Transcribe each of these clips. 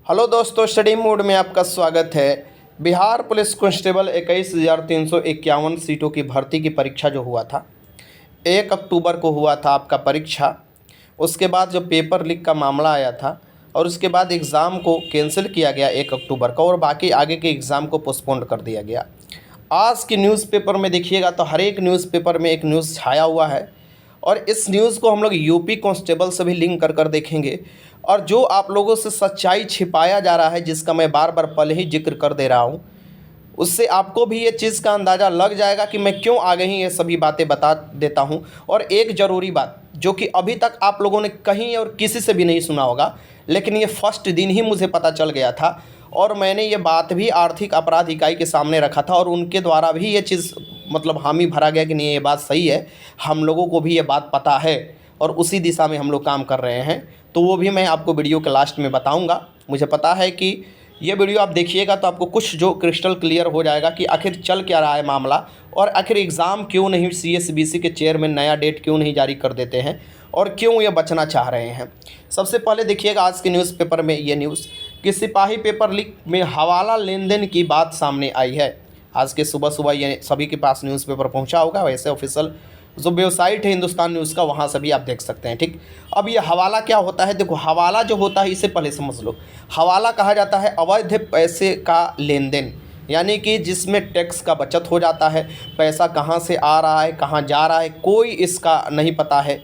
Hello दोस्तों, study mode में आपका स्वागत है। बिहार पुलिस कांस्टेबल 21,351 सीटों की भर्ती की परीक्षा जो हुआ था 1 अक्टूबर को हुआ था आपका परीक्षा। उसके बाद जो पेपर लीक का मामला आया था और उसके बाद एग्ज़ाम को कैंसिल किया गया 1 अक्टूबर का और बाकी आगे के एग्ज़ाम को पोस्टपोन कर दिया गया। आज की न्यूज़पेपर में देखिएगा तो हर एक न्यूज़पेपर में एक न्यूज़ छाया हुआ है और इस न्यूज़ को हम लोग यूपी कांस्टेबल से भी लिंक कर देखेंगे। और जो आप लोगों से सच्चाई छिपाया जा रहा है, जिसका मैं बार बार पहले ही जिक्र कर दे रहा हूँ, उससे आपको भी ये चीज़ का अंदाज़ा लग जाएगा कि मैं क्यों आगे ही ये सभी बातें बता देता हूँ। और एक ज़रूरी बात जो कि अभी तक आप लोगों ने कहीं और किसी से भी नहीं सुना होगा, लेकिन ये फर्स्ट दिन ही मुझे पता चल गया था और मैंने ये बात भी आर्थिक अपराध इकाई के सामने रखा था और उनके द्वारा भी ये चीज़ मतलब हामी भरा गया कि नहीं ये बात सही है, हम लोगों को भी ये बात पता है और उसी दिशा में हम लोग काम कर रहे हैं। तो वो भी मैं आपको वीडियो के लास्ट में बताऊंगा। मुझे पता है कि ये वीडियो आप देखिएगा तो आपको कुछ जो क्रिस्टल क्लियर हो जाएगा कि आखिर चल क्या रहा है मामला और आखिर एग्ज़ाम क्यों नहीं CSBC के चेयरमैन नया डेट क्यों नहीं जारी कर देते हैं और क्यों ये बचना चाह रहे हैं। सबसे पहले देखिएगा आज के न्यूज़पेपर में ये न्यूज़ कि सिपाही पेपर लीक में हवाला लेन देन की बात सामने आई है। आज के सुबह सुबह ये सभी के पास न्यूज़पेपर पहुंचा होगा। वैसे ऑफिशियल जो वेबसाइट है हिंदुस्तान न्यूज़ का, वहाँ से भी आप देख सकते हैं। ठीक, अब ये हवाला क्या होता है? देखो, हवाला जो होता है इसे पहले समझ लो। हवाला कहा जाता है अवैध पैसे का लेन देन, यानी कि जिसमें टैक्स का बचत हो जाता है, पैसा कहाँ से आ रहा है कहाँ जा रहा है कोई इसका नहीं पता है।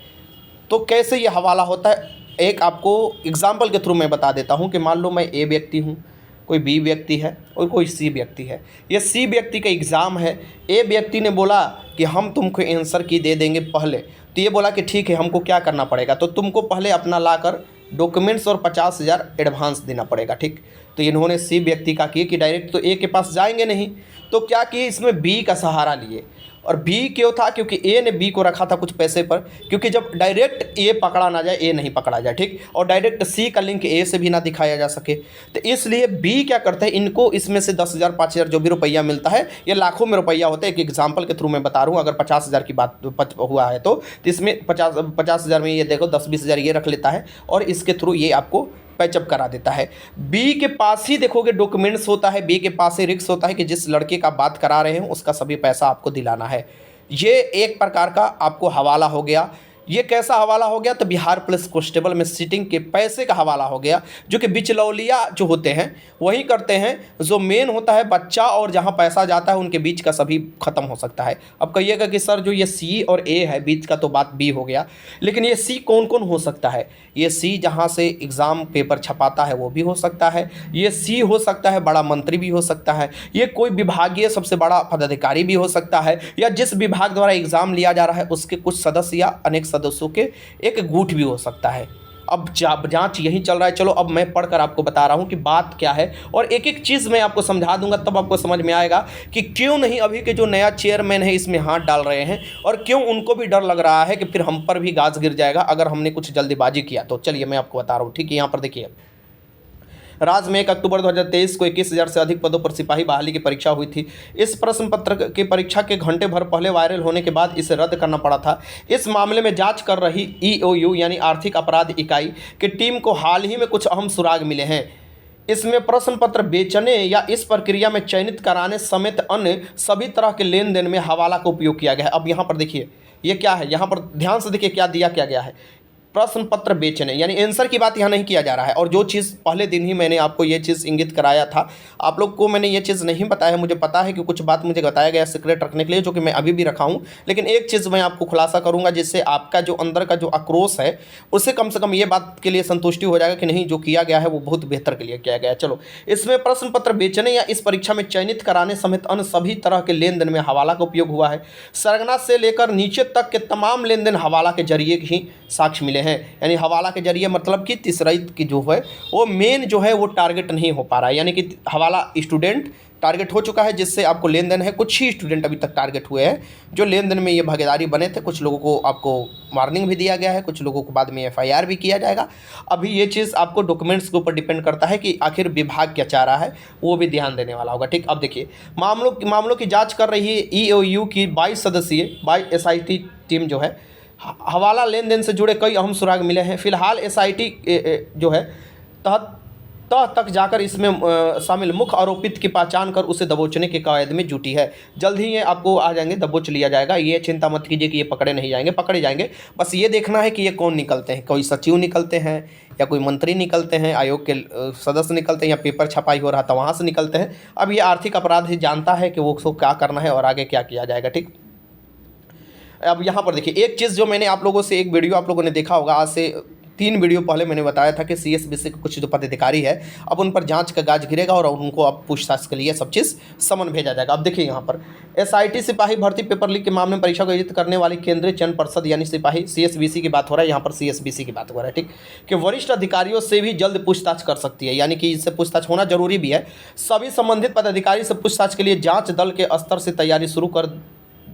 तो कैसे ये हवाला होता है, एक आपको एग्जाम्पल के थ्रू मैं बता देता हूँ कि मान लो मैं ए व्यक्ति हूँ, कोई बी व्यक्ति है और कोई सी व्यक्ति है। ये सी व्यक्ति का एग्ज़ाम है। ए व्यक्ति ने बोला कि हम तुमको आंसर की दे देंगे पहले, तो ये बोला कि ठीक है, हमको क्या करना पड़ेगा, तो तुमको पहले अपना लाकर डॉक्यूमेंट्स और 50,000 एडवांस देना पड़ेगा। ठीक, तो इन्होंने सी व्यक्ति का किया कि डायरेक्ट तो ए के पास जाएंगे नहीं, तो क्या किए, इसमें बी का सहारा लिए। और बी क्यों था? क्योंकि ए ने बी को रखा था कुछ पैसे पर, क्योंकि जब डायरेक्ट ए पकड़ा ना जाए, ए नहीं पकड़ा जाए। ठीक, और डायरेक्ट सी का लिंक ए से भी ना दिखाया जा सके, तो इसलिए बी क्या करते हैं, इनको इसमें से 10,000 5,000 जो भी रुपया मिलता है, ये लाखों में रुपया होता है। एक एग्जाम्पल के थ्रू मैं बता रहा हूँ, अगर 50,000 की बात हुआ है तो इसमें 50,000 में ये देखो 10-20,000 ये रख लेता है और इसके थ्रू ये आपको पैचअप करा देता है। बी के पास ही देखोगे डॉक्यूमेंट्स होता है, बी के पास ही रिक्स होता है कि जिस लड़के का बात करा रहे हैं उसका सभी पैसा आपको दिलाना है। ये एक प्रकार का आपको हवाला हो गया। ये कैसा हवाला हो गया? तो बिहार पुलिस कांस्टेबल में सीटिंग के पैसे का हवाला हो गया, जो कि बिचलौलिया जो होते हैं वही करते हैं। जो मेन होता है बच्चा और जहां पैसा जाता है उनके बीच का सभी खत्म हो सकता है। अब कहिएगा कि सर जो ये सी और ए है बीच का तो बात बी हो गया, लेकिन ये सी कौन कौन हो सकता है? ये सी जहाँ से एग्ज़ाम पेपर छपाता है वो भी हो सकता है, ये सी हो सकता है बड़ा मंत्री भी हो सकता है, ये कोई विभागीय सबसे बड़ा पदाधिकारी भी हो सकता है, या जिस विभाग द्वारा एग्ज़ाम लिया जा रहा है उसके कुछ सदस्य या अनेक सदस्यों के एक गुट भी हो सकता है। अब जांच यही चल रहा है। चलो अब मैं पढ़कर आपको बता रहा हूं कि बात क्या है और एक एक चीज़ मैं आपको समझा दूंगा, तब आपको समझ में आएगा कि क्यों नहीं अभी के जो नया चेयरमैन है इसमें हाथ डाल रहे हैं और क्यों उनको भी डर लग रहा है कि फिर हम पर भी गाज गिर जाएगा अगर हमने कुछ जल्दीबाजी किया तो। चलिए मैं आपको बता रहा हूँ। ठीक है, यहाँ पर देखिए, राज्य में 1 अक्टूबर 2023 को 21,000 से अधिक पदों पर सिपाही बहाली की परीक्षा हुई थी। इस प्रश्न पत्र की परीक्षा के घंटे भर पहले वायरल होने के बाद इसे रद्द करना पड़ा था। इस मामले में जांच कर रही EOU यानी आर्थिक अपराध इकाई की टीम को हाल ही में कुछ अहम सुराग मिले हैं। इसमें प्रश्न पत्र बेचने या इस प्रक्रिया में चयनित कराने समेत अन्य सभी तरह के लेन देन में हवाला का उपयोग किया गया है। अब यहाँ पर देखिए ये क्या है, यहाँ पर ध्यान से देखिए क्या दिया गया है। प्रश्न पत्र बेचने यानी आंसर की बात यहाँ नहीं किया जा रहा है। और जो चीज़ पहले दिन ही मैंने आपको ये चीज़ इंगित कराया था, आप लोग को मैंने ये चीज़ नहीं बताया। मुझे पता है कि कुछ बात मुझे बताया गया सीक्रेट रखने के लिए, जो कि मैं अभी भी रखा हूँ, लेकिन एक चीज़ मैं आपको खुलासा करूँगा जिससे आपका जो अंदर का जो आक्रोश है उससे कम से कम ये बात के लिए संतुष्टि हो जाएगा कि नहीं जो किया गया है वो बहुत बेहतर के लिए किया गया है। चलो, इसमें प्रश्न पत्र बेचने या इस परीक्षा में चयनित कराने समेत अन्य सभी तरह के लेन देन में हवाला का उपयोग हुआ है। सरगना से लेकर नीचे तक के तमाम लेन देन हवाला के जरिए ही साक्ष्य मिले हैं। यानी हवाला के जरिए मतलब कि तीसरा की जो है वो मेन जो है वो टारगेट नहीं हो पा रहा है, यानी कि हवाला स्टूडेंट टारगेट हो चुका है जिससे आपको लेन देन है। कुछ ही स्टूडेंट अभी तक टारगेट हुए हैं जो लेन देन में ये भागीदारी बने थे। कुछ लोगों को आपको वार्निंग भी दिया गया है, कुछ लोगों को बाद में FIR भी किया जाएगा। अभी ये चीज़ आपको डॉक्यूमेंट्स के ऊपर डिपेंड करता है कि आखिर विभाग क्या चाह रहा है, वो भी ध्यान देने वाला होगा। ठीक, अब देखिए मामलों की जाँच कर रही है EOU की 22 सदस्यीय SIT टीम जो है हवाला लेन देन से जुड़े कई अहम सुराग मिले हैं। फिलहाल SIT जो है तहत तह तक जाकर इसमें शामिल मुख्य आरोपित की पहचान कर उसे दबोचने के कवायद में जुटी है। जल्द ही ये आपको आ जाएंगे, दबोच लिया जाएगा। ये चिंता मत कीजिए कि ये पकड़े नहीं जाएंगे, पकड़े जाएंगे। बस ये देखना है कि ये कौन निकलते हैं, कोई सचिव निकलते हैं या कोई मंत्री निकलते हैं, आयोग के सदस्य निकलते हैं, या पेपर छपाई हो रहा था वहाँ से निकलते हैं। अब ये आर्थिक अपराध ही जानता है कि वो उसको क्या करना है और आगे क्या किया जाएगा। ठीक, अब यहाँ पर देखिए एक चीज़ जो मैंने आप लोगों से, एक वीडियो आप लोगों ने देखा होगा, आज से 3 वीडियो पहले मैंने बताया था कि CSBC के कुछ जो पदाधिकारी है अब उन पर जांच का गाज गिरेगा और उनको अब पूछताछ के लिए सब चीज़ समन भेजा जाएगा। अब देखिए यहाँ पर SIT सिपाही भर्ती पेपर लीक के मामले में परीक्षा को आयोजित करने वाली केंद्रीय चयन परिषद यानी सिपाही CSBC की बात हो रहा है, यहाँ पर CSBC की बात हो रहा है। ठीक, कि वरिष्ठ अधिकारियों से भी जल्द पूछताछ कर सकती है, यानी कि इससे पूछताछ होना जरूरी भी है। सभी संबंधित पदाधिकारी से पूछताछ के लिए जाँच दल के स्तर से तैयारी शुरू कर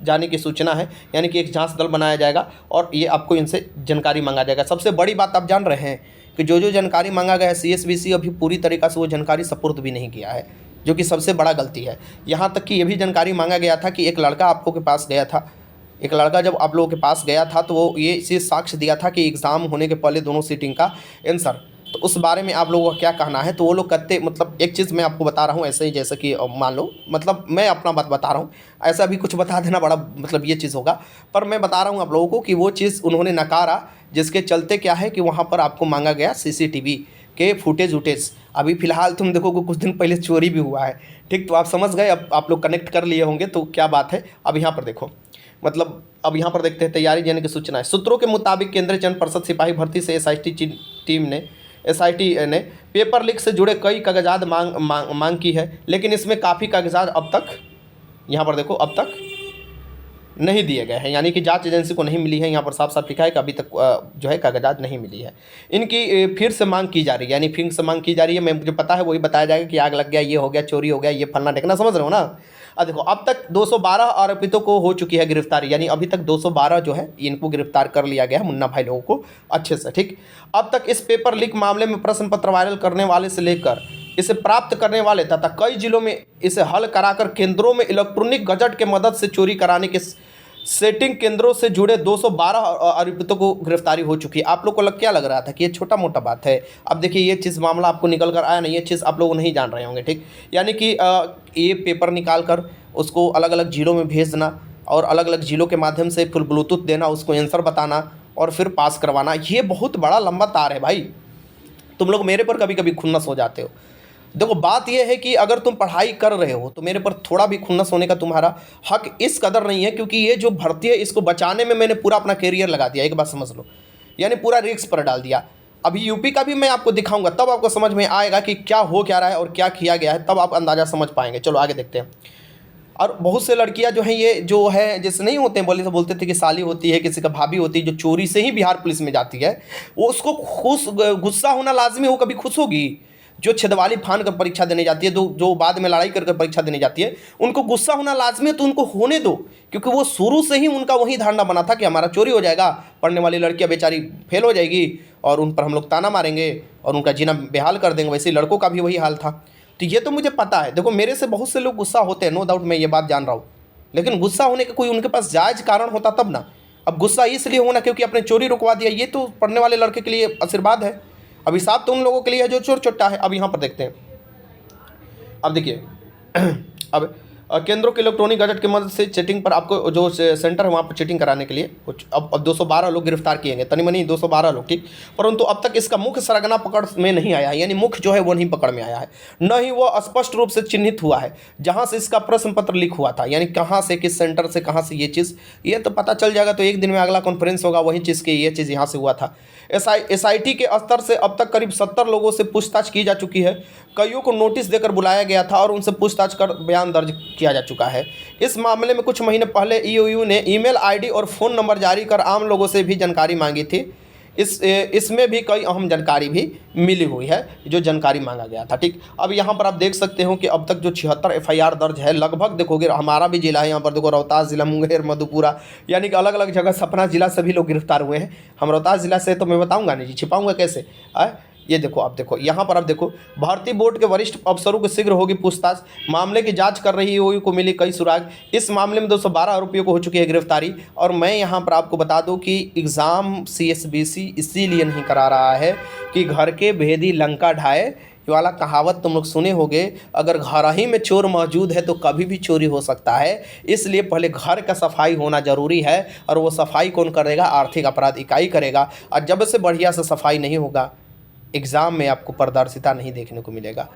जाने की सूचना है, यानी कि एक जांच दल बनाया जाएगा और ये आपको इनसे जानकारी मांगा जाएगा। सबसे बड़ी बात आप जान रहे हैं कि जो जानकारी मांगा गया है CSBC अभी पूरी तरीक़ा से वो जानकारी सुपुर्द भी नहीं किया है, जो कि सबसे बड़ा गलती है। यहाँ तक कि ये भी जानकारी मांगा गया था कि एक लड़का आपको के पास गया था, एक लड़का जब आप लोगों के पास गया था तो वो ये चीज़ साक्ष्य दिया था कि एग्ज़ाम होने के पहले दोनों सीटिंग का आंसर, तो उस बारे में आप लोगों का क्या कहना है। तो वो लोग कहते, मतलब एक चीज़ मैं आपको बता रहा हूँ ऐसे ही, जैसे कि मान लो, मतलब मैं अपना बात बता रहा हूँ, ऐसा भी कुछ बता देना बड़ा मतलब ये चीज़ होगा, पर मैं बता रहा हूँ आप लोगों को कि वो चीज़ उन्होंने नकारा, जिसके चलते क्या है कि वहाँ पर आपको मांगा गया CCTV के फुटेज। अभी फ़िलहाल तुम देखो कि कुछ दिन पहले चोरी भी हुआ है। ठीक, तो आप समझ गए, अब आप लोग कनेक्ट कर लिए होंगे तो क्या बात है। अब यहाँ पर देखो, मतलब अब यहाँ पर देखते हैं तैयारी जाने की सूचना है। सूत्रों के मुताबिक केंद्रीय चयन परिषद सिपाही भर्ती से SIT ने पेपर लीक से जुड़े कई कागजात मांग की है, लेकिन इसमें काफ़ी कागजात अब तक, यहाँ पर देखो, अब तक नहीं दिए गए हैं, यानी कि जांच एजेंसी को नहीं मिली है। यहाँ पर साफ साफ लिखा है कि अभी तक जो है कागजात नहीं मिली है। इनकी फिर से मांग की जा रही है, यानी फिर से मांग की जा रही है। मैं मुझे पता है वही बताया जाएगा कि आग लग गया, ये हो गया, चोरी हो गया, ये फलना ढेकना, समझ रहे हो ना। अब देखो अब तक 212 आरोपितों को हो चुकी है गिरफ्तारी, यानी अभी तक 212 जो है इनको गिरफ्तार कर लिया गया है, मुन्ना भाई लोगों को अच्छे से। ठीक, अब तक इस पेपर लीक मामले में प्रश्न पत्र वायरल करने वाले से लेकर इसे प्राप्त करने वाले तथा कई जिलों में इसे हल कराकर केंद्रों में इलेक्ट्रॉनिक गजट के मदद से चोरी कराने के सेटिंग केंद्रों से जुड़े 212 आरोपितों को गिरफ्तारी हो चुकी है। आप लोग को क्या लग रहा था कि ये छोटा मोटा बात है। अब देखिए ये चीज़ मामला आपको निकल कर आया ना, ये चीज़ आप लोग नहीं जान रहे होंगे। ठीक, यानी कि ये पेपर निकाल कर उसको अलग अलग जिलों में भेजना और अलग अलग जिलों के माध्यम से फिर ब्लूटूथ देना, उसको आंसर बताना और फिर पास करवाना, ये बहुत बड़ा लंबा तार है भाई। तुम लोग मेरे पर कभी कभी खुन्नस हो जाते हो। देखो बात यह है कि अगर तुम पढ़ाई कर रहे हो तो मेरे पर थोड़ा भी खुन्नस होने का तुम्हारा हक इस कदर नहीं है, क्योंकि ये जो भर्ती है इसको बचाने में मैंने पूरा अपना कैरियर लगा दिया, एक बात समझ लो, यानी पूरा रिस्क पर डाल दिया। अभी यूपी का भी मैं आपको दिखाऊंगा, तब आपको समझ में आएगा कि क्या हो क्या रहा है और क्या किया गया है, तब आप अंदाज़ा समझ पाएंगे। चलो आगे देखते हैं। और बहुत से लड़कियां जो हैं, ये जो है जैसे नहीं होते हैं, बोलते थे कि साली होती है, किसी का भाभी होती है, जो चोरी से ही बिहार पुलिस में जाती है, वो उसको गुस्सा होना लाजमी हो, कभी खुश होगी। जो छेदवाली फान कर परीक्षा देने जाती है, जो बाद में लड़ाई कर परीक्षा देने जाती है, उनको गुस्सा होना लाजमी है, तो उनको होने दो, क्योंकि वो शुरू से ही उनका वही धारणा बना था कि हमारा चोरी हो जाएगा, पढ़ने वाली लड़कियां बेचारी फेल हो जाएगी और उन पर हम लोग ताना मारेंगे और उनका जीना बेहाल कर देंगे। वैसे लड़कों का भी वही हाल था। तो ये तो मुझे पता है। देखो मेरे से बहुत से लोग गुस्सा होते हैं, नो डाउट, मैं ये बात जान रहा हूँ, लेकिन गुस्सा होने का कोई उनके पास जायज़ कारण होता तब ना। अब गुस्सा इसलिए होना क्योंकि आपने चोरी रुकवा दिया, ये तो पढ़ने वाले लड़के के लिए आशीर्वाद है, अभिशाप तो उन लोगों के लिए है जो चोर चोट्टा है। अब यहाँ पर देखते हैं, अब देखिए अब केंद्रों के इलेक्ट्रॉनिक गजट की मदद से चीटिंग पर आपको जो सेंटर है वहाँ पर चीटिंग कराने के लिए कुछ अब 212 लोग गिरफ्तार किए गए, तनी मनी 212 लोग, ठीक। परंतु अब तक इसका मुख्य सरगना पकड़ में नहीं आया है, यानी मुख्य जो है वो नहीं पकड़ में आया है, न ही वो स्पष्ट रूप से चिन्हित हुआ है जहाँ से इसका प्रश्न पत्र लीक हुआ था, यानी कहाँ से, किस सेंटर से, कहाँ से ये चीज़, ये तो पता चल जाएगा। तो एक दिन में अगला कॉन्फ्रेंस होगा वही चीज़ की ये चीज़ यहाँ से हुआ था। SIT के स्तर से अब तक करीब 70 लोगों से पूछताछ की जा चुकी है, कईयों को नोटिस देकर बुलाया गया था और उनसे पूछताछ कर बयान दर्ज किया जा चुका है। इस मामले में कुछ महीने पहले EOU ने ईमेल ID और फ़ोन नंबर जारी कर आम लोगों से भी जानकारी मांगी थी। इसमें भी कई अहम जानकारी भी मिली हुई है जो जानकारी मांगा गया था, ठीक। अब यहाँ पर आप देख सकते हो कि अब तक जो 76 FIR दर्ज है, लगभग देखोगे हमारा भी जिला है, यहाँ पर देखो रोहतास जिला, मुंगेर, मधुपुरा, यानी कि अलग अलग जगह, सपना जिला से भी लोग गिरफ्तार हुए हैं। हम रोहतास जिला से तो मैं बताऊँगा नहीं जी, छिपाऊँगा कैसे, ये देखो, आप देखो यहाँ पर, आप देखो भर्ती बोर्ड के वरिष्ठ अफसरों को शीघ्र होगी पूछताछ, मामले की जांच कर रही EOU को मिली कई सुराग। इस मामले में 212 आरोपियों को हो चुकी है गिरफ्तारी। और मैं यहाँ पर आपको बता दूं कि एग्ज़ाम CSBC इसीलिए नहीं करा रहा है कि घर के भेदी लंका ढाए ये वाला कहावत तुम लोग सुने होगे, अगर घर ही में चोर मौजूद है तो कभी भी चोरी हो सकता है। इसलिए पहले घर का सफाई होना ज़रूरी है, और वो सफाई कौन करेगा? आर्थिक अपराध इकाई करेगा। और जब से बढ़िया से सफाई नहीं होगा, एग्ज़ाम में आपको पारदर्शिता नहीं देखने को मिलेगा।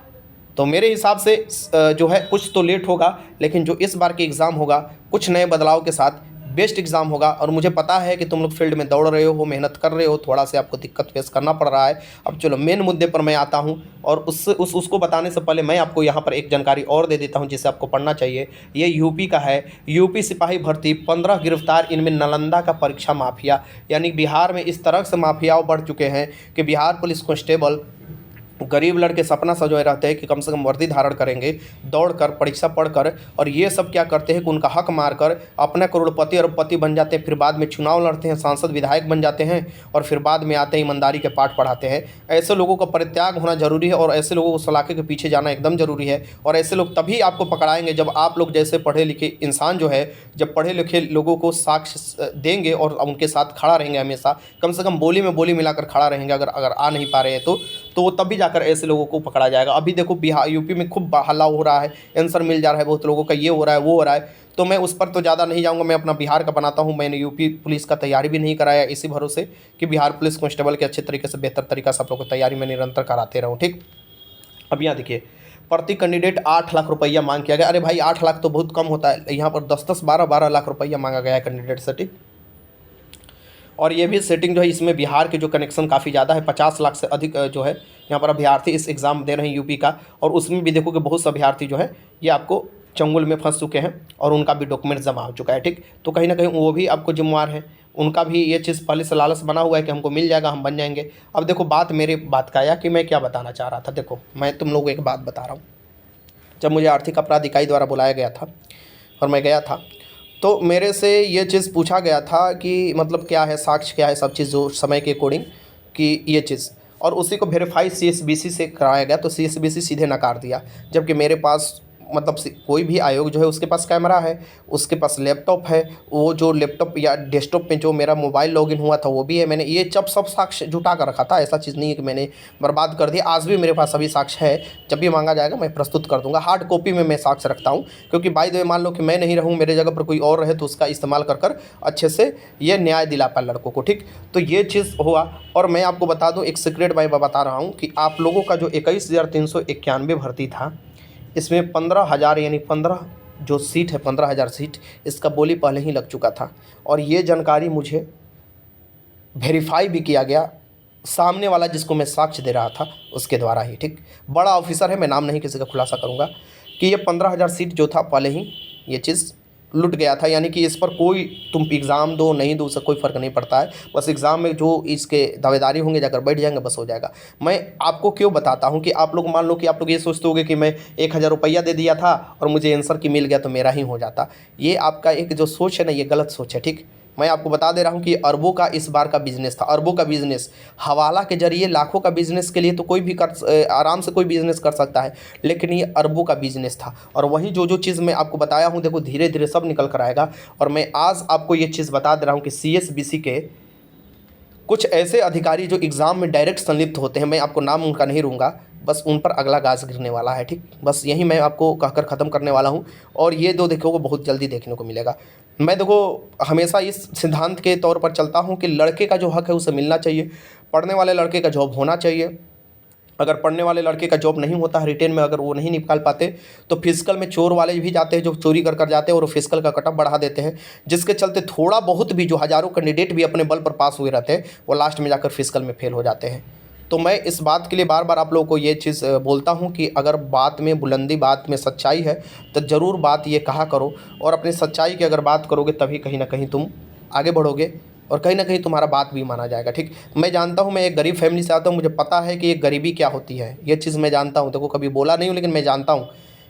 तो मेरे हिसाब से जो है कुछ तो लेट होगा, लेकिन जो इस बार के एग्ज़ाम होगा कुछ नए बदलाव के साथ बेस्ट एग्ज़ाम होगा। और मुझे पता है कि तुम लोग फील्ड में दौड़ रहे हो, मेहनत कर रहे हो, थोड़ा सा आपको दिक्कत फेस करना पड़ रहा है। अब चलो मेन मुद्दे पर मैं आता हूँ, और उसको बताने से पहले मैं आपको यहाँ पर एक जानकारी और दे देता हूँ जिसे आपको पढ़ना चाहिए। ये यूपी का है, यूपी सिपाही भर्ती 15 गिरफ्तार, इनमें नालंदा का परीक्षा माफिया। यानी बिहार में इस तरह से माफियाओं बढ़ चुके हैं कि बिहार पुलिस कांस्टेबल गरीब लड़के सपना सजोए रहते हैं कि कम से कम वर्दी धारण करेंगे, दौड़कर परीक्षा पढ़कर, और ये सब क्या करते हैं कि उनका हक मारकर अपना करोड़पति अरबपति बन जाते हैं। फिर बाद में चुनाव लड़ते हैं, सांसद विधायक बन जाते हैं, और फिर बाद में आते हैं ईमानदारी के पाठ पढ़ाते हैं। ऐसे लोगों का परित्याग होना जरूरी है, और ऐसे लोगों को सलाखे के पीछे जाना एकदम ज़रूरी है। और ऐसे लोग तभी आपको पकड़ाएंगे जब आप लोग जैसे पढ़े लिखे इंसान जो है, जब पढ़े लिखे लोगों को साक्ष्य देंगे और उनके साथ खड़ा रहेंगे, हमेशा कम से कम बोली में बोली मिलाकर खड़ा रहेंगे। अगर आ नहीं पा रहे हैं तो तभी जाकर ऐसे लोगों को पकड़ा जाएगा। अभी देखो बिहार यूपी में खूब हल्ला हो रहा है, आंसर मिल जा रहा है बहुत लोगों का, ये हो रहा है वो हो रहा है। तो मैं उस पर तो ज़्यादा नहीं जाऊंगा, मैं अपना बिहार का बनाता हूं। मैंने यूपी पुलिस का तैयारी भी नहीं कराया इसी भरोसे कि बिहार पुलिस कांस्टेबल के अच्छे तरीके से बेहतर तरीका से आप लोगों को तैयारी मैं निरंतर कराते रहूँ। ठीक, अब यहाँ देखिए, प्रति कैंडिडेट 8 लाख रुपया मांग किया गया। अरे भाई 8 लाख तो बहुत कम होता है, यहाँ पर 10-10, 12-12 लाख रुपया मांगा गया है कैंडिडेट से। ठीक, और ये भी सेटिंग जो है इसमें बिहार के जो कनेक्शन काफ़ी ज़्यादा है, 50 लाख से अधिक जो है यहाँ पर अभ्यर्थी इस एग्ज़ाम दे रहे हैं यूपी का। और उसमें भी देखो कि बहुत से अभ्यर्थी जो है ये आपको चंगुल में फंस चुके हैं, और उनका भी डॉक्यूमेंट जमा हो चुका है। ठीक, तो कहीं ना कहीं वो भी आपको जिम्मेवार है, उनका भी ये चीज़ पहले से लालच बना हुआ है कि हमको मिल जाएगा, हम बन जाएंगे। अब देखो बात मेरे बात का आया कि मैं क्या बताना चाह रहा था। देखो मैं तुम लोगों को एक बात बता रहा हूँ, जब मुझे आर्थिक अपराध इकाई द्वारा बुलाया गया था और मैं गया था, तो मेरे से ये चीज़ पूछा गया था कि मतलब क्या है, साक्ष्य क्या है, सब चीज़ जो समय के अकॉर्डिंग कि ये चीज़, और उसी को वेरीफाई सीएसबीसी से कराया गया। तो सीएसबीसी सीधे नकार दिया, जबकि मेरे पास मतलब कोई भी आयोग जो है उसके पास कैमरा है, उसके पास लैपटॉप है, वो जो लैपटॉप या डेस्कटॉप में जो मेरा मोबाइल लॉगिन हुआ था वो भी है। मैंने ये सब साक्ष्य जुटा कर रखा था, ऐसा चीज़ नहीं है कि मैंने बर्बाद कर दिया। आज भी मेरे पास सभी साक्ष्य है, जब भी मांगा जाएगा मैं प्रस्तुत कर दूंगा। हार्ड कॉपी में मैं साक्ष्य रखता हूँ, क्योंकि बाय द वे मान लो कि मैं नहीं रहूँ, मेरे जगह पर कोई और रहे, तो उसका इस्तेमाल कर अच्छे से ये न्याय दिला पाए लड़कों को। ठीक, तो ये चीज़ हुआ। और मैं आपको बता दूँ एक सीक्रेट मैं बता रहा हूँ कि आप लोगों का जो 21,391 भर्ती था, इसमें 15,000 यानी 15 जो सीट है, 15,000 सीट, इसका बोली पहले ही लग चुका था। और ये जानकारी मुझे वेरीफाई भी किया गया, सामने वाला जिसको मैं साक्ष्य दे रहा था उसके द्वारा ही। ठीक, बड़ा ऑफिसर है, मैं नाम नहीं किसी का खुलासा करूंगा, कि ये 15,000 सीट जो था पहले ही ये चीज़ लुट गया था। यानी कि इस पर कोई तुम एग्ज़ाम दो नहीं दो उससे कोई फ़र्क नहीं पड़ता है, बस एग्ज़ाम में जो इसके दावेदारी होंगे जाकर बैठ जाएंगे, बस हो जाएगा। मैं आपको क्यों बताता हूँ कि आप लोग मान लो कि आप लोग ये सोचते होगे कि मैं 1,000 रुपया दे दिया था और मुझे आंसर की मिल गया तो मेरा ही हो जाता। ये आपका एक जो सोच है ना, ये गलत सोच है। ठीक, मैं आपको बता दे रहा हूँ कि अरबों का इस बार का बिजनेस था, अरबों का बिजनेस, हवाला के जरिए लाखों का बिजनेस के लिए तो कोई भी आराम से कोई बिजनेस कर सकता है, लेकिन ये अरबों का बिजनेस था। और वही जो चीज़ मैं आपको बताया हूँ, देखो धीरे धीरे सब निकल कर आएगा। और मैं आज आपको ये चीज़ बता दे रहा हूँ कि सीएसबीसी के कुछ ऐसे अधिकारी जो एग्ज़ाम में डायरेक्ट संलिप्त होते हैं, मैं आपको नाम उनका नहीं लूँगा, बस उन पर अगला गाज गिरने वाला है। ठीक, बस यही मैं आपको कहकर ख़त्म करने वाला हूँ। और ये दो देखोगे बहुत जल्दी देखने को मिलेगा। मैं देखो हमेशा इस सिद्धांत के तौर पर चलता हूँ कि लड़के का जो हक है उसे मिलना चाहिए, पढ़ने वाले लड़के का जॉब होना चाहिए। अगर पढ़ने वाले लड़के का जॉब नहीं होता है रिटेन में, अगर वो नहीं निकाल पाते, तो फिजिकल में चोर वाले भी जाते हैं जो चोरी कर जाते हैं और फिजिकल का कटअप बढ़ा देते हैं, जिसके चलते थोड़ा बहुत भी जो हज़ारों कैंडिडेट भी अपने बल पर पास हुए रहते हैं वो लास्ट में जाकर फिजिकल में फेल हो जाते हैं। तो मैं इस बात के लिए बार बार आप लोगों को ये चीज़ बोलता हूँ कि अगर बात में बुलंदी, बात में सच्चाई है तो ज़रूर बात ये कहा करो, और अपनी सच्चाई की अगर बात करोगे तभी कहीं ना कहीं तुम आगे बढ़ोगे और कहीं ना कहीं तुम्हारा बात भी माना जाएगा। ठीक, मैं जानता हूँ, मैं एक गरीब फैमिली से आता हूँ, मुझे पता है कि ये गरीबी क्या होती है, ये चीज़ मैं जानता हूँ। देखो कभी बोला नहीं हूँ, लेकिन मैं जानता हूँ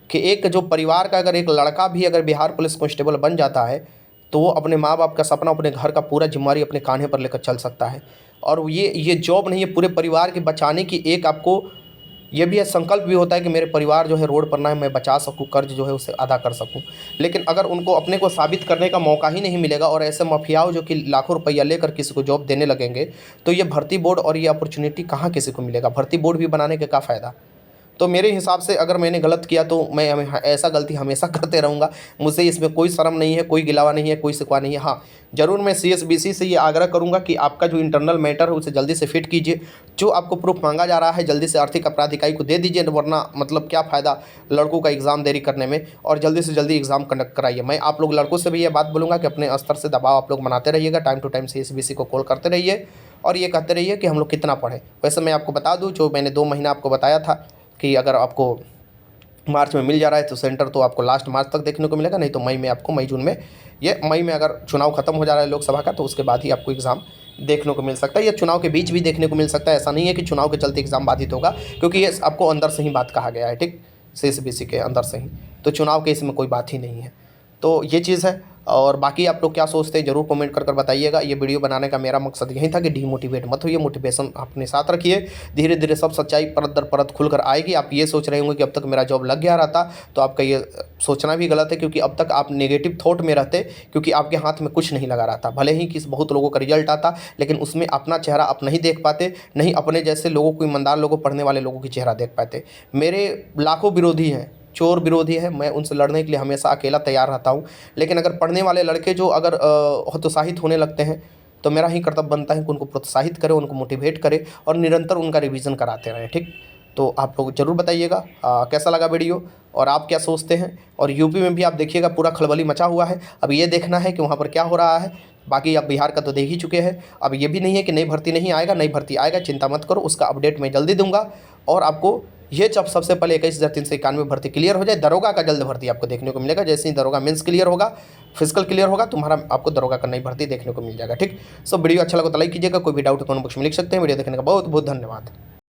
कि एक जो परिवार का अगर एक लड़का भी अगर बिहार पुलिस कांस्टेबल बन जाता है तो वो अपने माँ बाप का सपना, अपने घर का पूरा जिम्मेवारी अपने कांधे पर लेकर चल सकता है। और ये जॉब नहीं है, पूरे परिवार के बचाने की एक आपको ये भी है, संकल्प भी होता है कि मेरे परिवार जो है रोड पर ना है, मैं बचा सकूं, कर्ज जो है उसे अदा कर सकूं। लेकिन अगर उनको अपने को साबित करने का मौका ही नहीं मिलेगा और ऐसे माफियाओं जो कि लाखों रुपया लेकर किसी को जॉब देने लगेंगे, तो ये भर्ती बोर्ड और ये अपॉर्चुनिटी कहाँ किसी को मिलेगा। भर्ती बोर्ड भी बनाने के क्या फ़ायदा। तो मेरे हिसाब से अगर मैंने गलत किया तो मैं ऐसा गलती हमेशा करते रहूँगा। मुझे इसमें कोई शर्म नहीं है, कोई गिलावा नहीं है, कोई शिकवा नहीं है। हाँ, ज़रूर मैं सीएसबीसी से ये आग्रह करूँगा कि आपका जो इंटरनल मैटर है उसे जल्दी से फिट कीजिए। जो आपको प्रूफ मांगा जा रहा है जल्दी से आर्थिक अपराध इकाई को दे दीजिए, वरना मतलब क्या फ़ायदा लड़कों का एग्ज़ाम देरी करने में। और जल्दी से जल्दी एग्ज़ाम कंडक्ट कराइए। मैं आप लोग लड़कों से भी ये बात बोलूँगा कि अपने स्तर से दबाव आप लोग बनाते रहिएगा, टाइम टू टाइम सीएसबीसी को कॉल करते रहिए और ये कहते रहिए कि हम लोग कितना पढ़ें। वैसे मैं आपको बता दूँ, जो मैंने 2 महीना आपको बताया था कि अगर आपको मार्च में मिल जा रहा है तो सेंटर तो आपको लास्ट मार्च तक देखने को मिलेगा, नहीं तो मई में आपको मई जून में, ये मई में अगर चुनाव खत्म हो जा रहा है लोकसभा का तो उसके बाद ही आपको एग्ज़ाम देखने को मिल सकता है, या चुनाव के बीच भी देखने को मिल सकता है। ऐसा नहीं है कि चुनाव के चलते एग्ज़ाम बाधित होगा, क्योंकि ये आपको अंदर से ही बात कहा गया है, ठीक, सीएसबीसी के अंदर से ही, तो चुनाव के इसमें कोई बात ही नहीं है। तो ये चीज़ है। और बाकी आप लोग क्या सोचते हैं ज़रूर कमेंट कर बताइएगा। ये वीडियो बनाने का मेरा मकसद यही था कि डीमोटिवेट मत होइए, मोटिवेशन अपने साथ रखिए। धीरे धीरे सब सच्चाई परत दर परत खुल कर आएगी। आप ये सोच रहे होंगे कि अब तक मेरा जॉब लग गया रहता, तो आपका ये सोचना भी गलत है, क्योंकि अब तक आप नेगेटिव थॉट में रहते, क्योंकि आपके हाथ में कुछ नहीं लगा रहता। भले ही किस बहुत लोगों का रिजल्ट आता, लेकिन उसमें अपना चेहरा आप नहीं देख पाते, नहीं अपने जैसे लोगों को, ईमानदार लोगों, पढ़ने वाले लोगों की चेहरा देख पाते। मेरे लाखों विरोधी हैं, चोर विरोधी है, मैं उनसे लड़ने के लिए हमेशा अकेला तैयार रहता हूँ। लेकिन अगर पढ़ने वाले लड़के जो अगर हतोत्साहित होने लगते हैं, तो मेरा ही कर्तव्य बनता है कि उनको प्रोत्साहित करें, उनको मोटिवेट करें और निरंतर उनका रिवीजन कराते रहें, ठीक। तो आप लोग ज़रूर बताइएगा कैसा लगा वीडियो और आप क्या सोचते हैं। और यूपी में भी आप देखिएगा पूरा खलबली मचा हुआ है। अब ये देखना है कि वहाँ पर क्या हो रहा है। बाकी आप बिहार का तो देख ही चुके हैं। अब ये भी नहीं है कि नई भर्ती नहीं आएगा, नई भर्ती आएगा, चिंता मत करो, उसका अपडेट मैं जल्दी दूंगा। और आपको ये जब सबसे पहले 21,391 भर्ती क्लियर हो जाए, दरोगा का जल्द भर्ती आपको देखने को मिलेगा। जैसे ही दरोगा मेंस क्लियर होगा, फिजिकल क्लियर होगा, तुम्हारा आपको दरोगा का नई भर्ती देखने को मिल जाएगा, ठीक। सो वीडियो अच्छा लगा तो लाइक कीजिएगा। कोई भी डाउट कमेंट बॉक्स में लिख सकते हैं। वीडियो देखने का बहुत बहुत धन्यवाद।